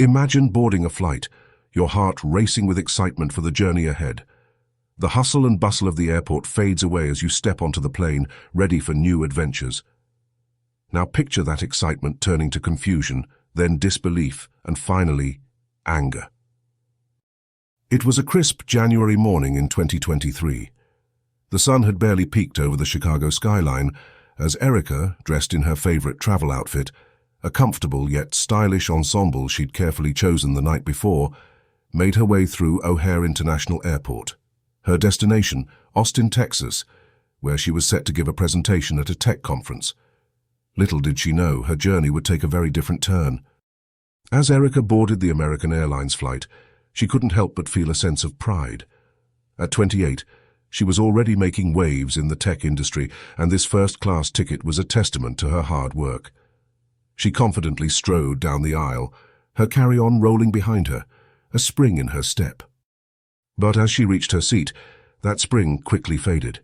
Imagine boarding a flight, your heart racing with excitement for the journey ahead. The hustle and bustle of the airport fades away as you step onto the plane, ready for new adventures. Now picture that excitement turning to confusion, then disbelief, and finally, anger. It was a crisp January morning in 2023. The sun had barely peeked over the Chicago skyline as Erica, dressed in her favorite travel outfit, a comfortable yet stylish ensemble she'd carefully chosen the night before, made her way through O'Hare International Airport. Her destination, Austin, Texas, where she was set to give a presentation at a tech conference. Little did she know her journey would take a very different turn. As Erica boarded the American Airlines flight, she couldn't help but feel a sense of pride. At 28, she was already making waves in the tech industry, and this first-class ticket was a testament to her hard work. She confidently strode down the aisle, her carry-on rolling behind her, a spring in her step. But as she reached her seat, that spring quickly faded.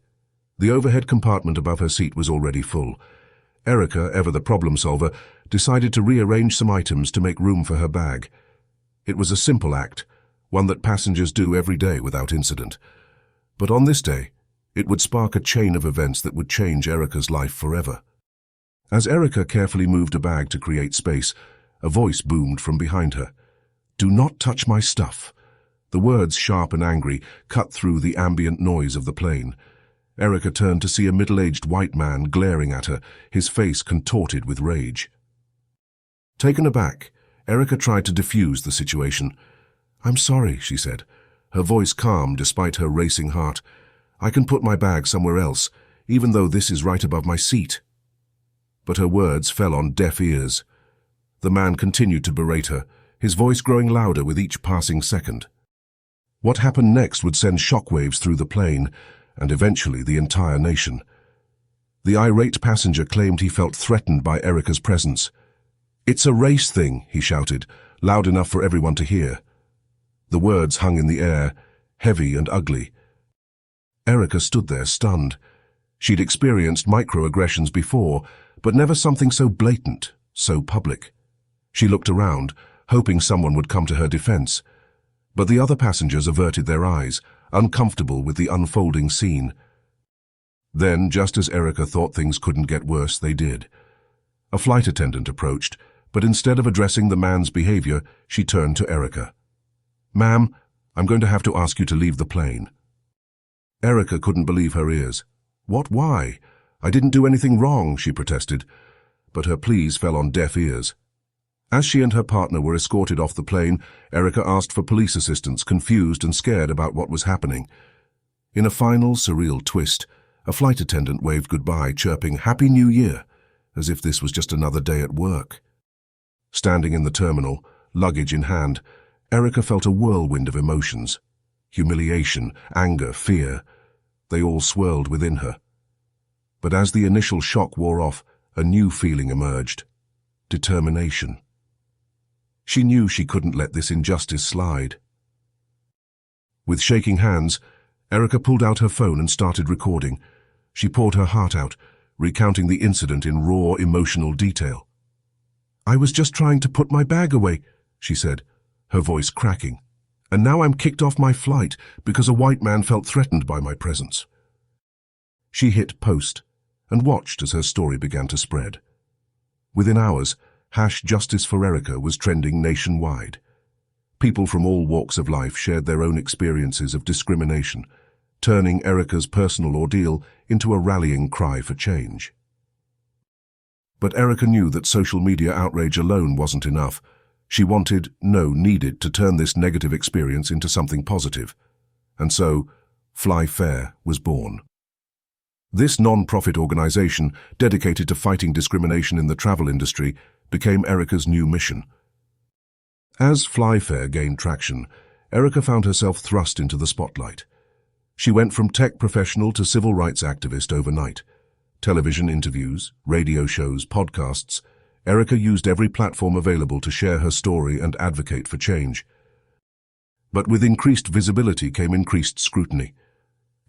The overhead compartment above her seat was already full. Erica, ever the problem solver, decided to rearrange some items to make room for her bag. It was a simple act, one that passengers do every day without incident. But on this day, it would spark a chain of events that would change Erica's life forever. As Erica carefully moved a bag to create space, a voice boomed from behind her. "Do not touch my stuff." The words, sharp and angry, cut through the ambient noise of the plane. Erica turned to see a middle-aged white man glaring at her, his face contorted with rage. Taken aback, Erica tried to defuse the situation. "I'm sorry," she said, her voice calm despite her racing heart. "I can put my bag somewhere else, even though this is right above my seat." But her words fell on deaf ears. The man continued to berate her, his voice growing louder with each passing second. What happened next would send shockwaves through the plane, and eventually the entire nation. The irate passenger claimed he felt threatened by Erica's presence. "It's a race thing," he shouted, loud enough for everyone to hear. The words hung in the air, heavy and ugly. Erica stood there stunned. She'd experienced microaggressions before, but never something so blatant, so public. She looked around, hoping someone would come to her defense. But the other passengers averted their eyes, uncomfortable with the unfolding scene. Then, just as Erica thought things couldn't get worse, they did. A flight attendant approached, but instead of addressing the man's behavior, she turned to Erica. "Ma'am, I'm going to have to ask you to leave the plane." Erica couldn't believe her ears. "What? Why? I didn't do anything wrong," she protested, but her pleas fell on deaf ears. As she and her partner were escorted off the plane, Erica asked for police assistance, confused and scared about what was happening. In a final, surreal twist, a flight attendant waved goodbye, chirping, "Happy New Year," as if this was just another day at work. Standing in the terminal, luggage in hand, Erica felt a whirlwind of emotions. Humiliation, anger, fear. They all swirled within her. But as the initial shock wore off, a new feeling emerged. Determination. She knew she couldn't let this injustice slide. With shaking hands, Erica pulled out her phone and started recording. She poured her heart out, recounting the incident in raw, emotional detail. "I was just trying to put my bag away," she said, her voice cracking. "And now I'm kicked off my flight because a white man felt threatened by my presence." She hit post and watched as her story began to spread. Within hours, #Justice for Erica was trending nationwide. People from all walks of life shared their own experiences of discrimination, turning Erica's personal ordeal into a rallying cry for change. But Erica knew that social media outrage alone wasn't enough. She needed to turn this negative experience into something positive. And so, Fly Fair was born. This non-profit organization, dedicated to fighting discrimination in the travel industry, became Erica's new mission. As Fly Fair gained traction, Erica found herself thrust into the spotlight. She went from tech professional to civil rights activist overnight. Television interviews, radio shows, podcasts. Erica used every platform available to share her story and advocate for change. But with increased visibility came increased scrutiny.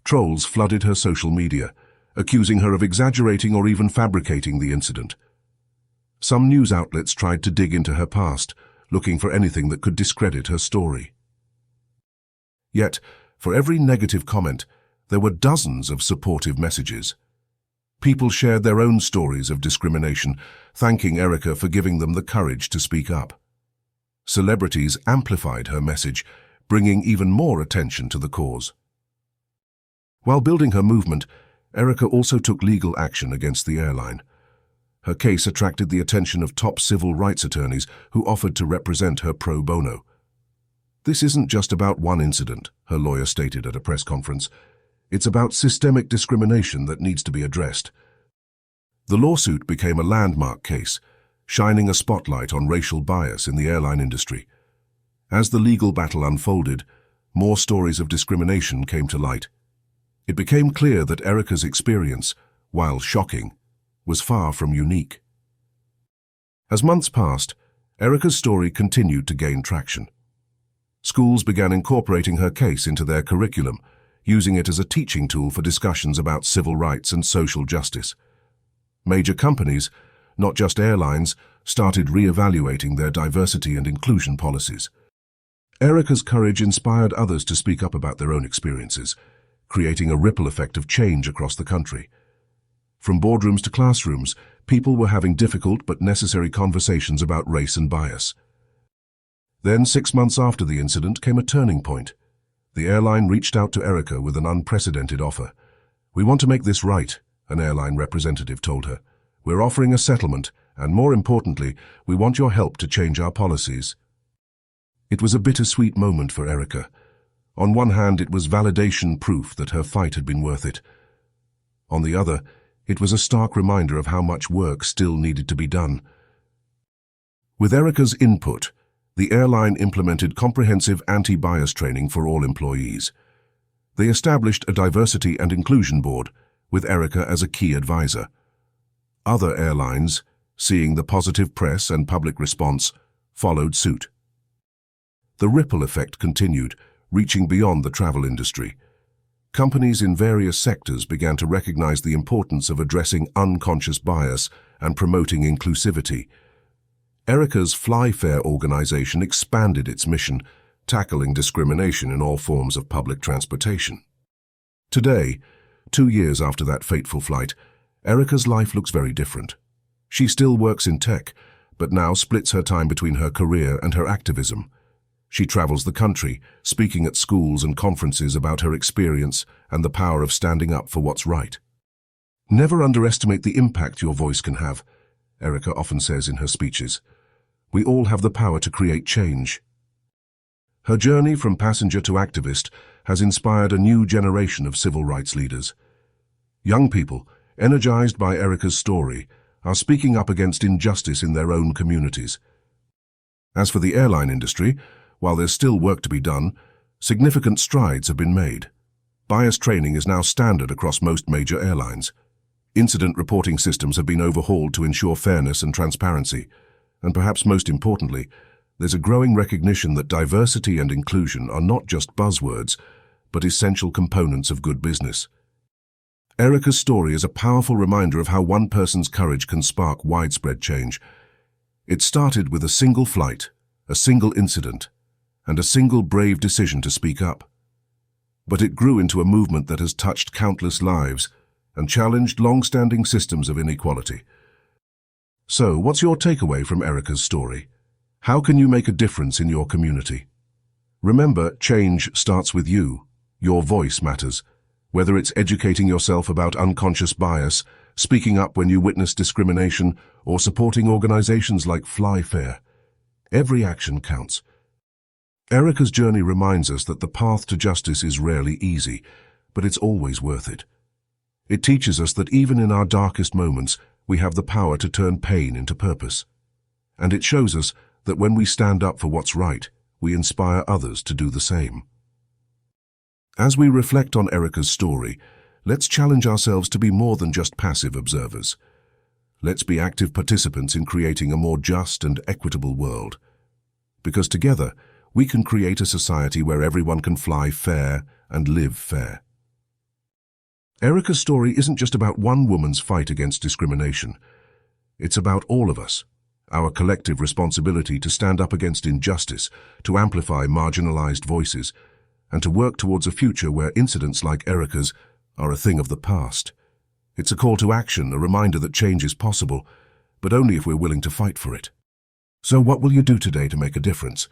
Trolls flooded her social media, accusing her of exaggerating or even fabricating the incident. Some news outlets tried to dig into her past, looking for anything that could discredit her story. Yet, for every negative comment, there were dozens of supportive messages. People shared their own stories of discrimination, thanking Erica for giving them the courage to speak up. Celebrities amplified her message, bringing even more attention to the cause. While building her movement, Erica also took legal action against the airline. Her case attracted the attention of top civil rights attorneys who offered to represent her pro bono. "This isn't just about one incident," her lawyer stated at a press conference. "It's about systemic discrimination that needs to be addressed." The lawsuit became a landmark case, shining a spotlight on racial bias in the airline industry. As the legal battle unfolded, more stories of discrimination came to light. It became clear that Erica's experience, while shocking, was far from unique. As months passed, Erica's story continued to gain traction. Schools began incorporating her case into their curriculum, using it as a teaching tool for discussions about civil rights and social justice. Major companies, not just airlines, started re-evaluating their diversity and inclusion policies. Erica's courage inspired others to speak up about their own experiences, creating a ripple effect of change across the country. From boardrooms to classrooms, people were having difficult but necessary conversations about race and bias. Then, 6 months after the incident, came a turning point. The airline reached out to Erica with an unprecedented offer. "We want to make this right," an airline representative told her. "We're offering a settlement, and more importantly, we want your help to change our policies." It was a bittersweet moment for Erica. On one hand, it was validation proof that her fight had been worth it. On the other, it was a stark reminder of how much work still needed to be done. With Erica's input, the airline implemented comprehensive anti-bias training for all employees. They established a diversity and inclusion board, with Erica as a key advisor. Other airlines, seeing the positive press and public response, followed suit. The ripple effect continued, reaching beyond the travel industry. Companies in various sectors began to recognize the importance of addressing unconscious bias and promoting inclusivity. Erica's Fly Fair organization expanded its mission, tackling discrimination in all forms of public transportation. Today, 2 years after that fateful flight, Erica's life looks very different. She still works in tech, but now splits her time between her career and her activism. She travels the country, speaking at schools and conferences about her experience and the power of standing up for what's right. "Never underestimate the impact your voice can have," Erica often says in her speeches. "We all have the power to create change." Her journey from passenger to activist has inspired a new generation of civil rights leaders. Young people, energized by Erica's story, are speaking up against injustice in their own communities. As for the airline industry, while there's still work to be done, significant strides have been made. Bias training is now standard across most major airlines. Incident reporting systems have been overhauled to ensure fairness and transparency. And perhaps most importantly, there's a growing recognition that diversity and inclusion are not just buzzwords, but essential components of good business. Erica's story is a powerful reminder of how one person's courage can spark widespread change. It started with a single flight, a single incident, and a single brave decision to speak up. But it grew into a movement that has touched countless lives and challenged long-standing systems of inequality. So, what's your takeaway from Erica's story? How can you make a difference in your community? Remember, change starts with you. Your voice matters. Whether it's educating yourself about unconscious bias, speaking up when you witness discrimination, or supporting organizations like Fly Fair, every action counts. Erica's journey reminds us that the path to justice is rarely easy, but it's always worth it. It teaches us that even in our darkest moments, we have the power to turn pain into purpose. And it shows us that when we stand up for what's right, we inspire others to do the same. As we reflect on Erica's story, let's challenge ourselves to be more than just passive observers. Let's be active participants in creating a more just and equitable world. Because together, we can create a society where everyone can fly fair and live fair. Erica's story isn't just about one woman's fight against discrimination. It's about all of us, our collective responsibility to stand up against injustice, to amplify marginalized voices, and to work towards a future where incidents like Erica's are a thing of the past. It's a call to action, a reminder that change is possible, but only if we're willing to fight for it. So what will you do today to make a difference?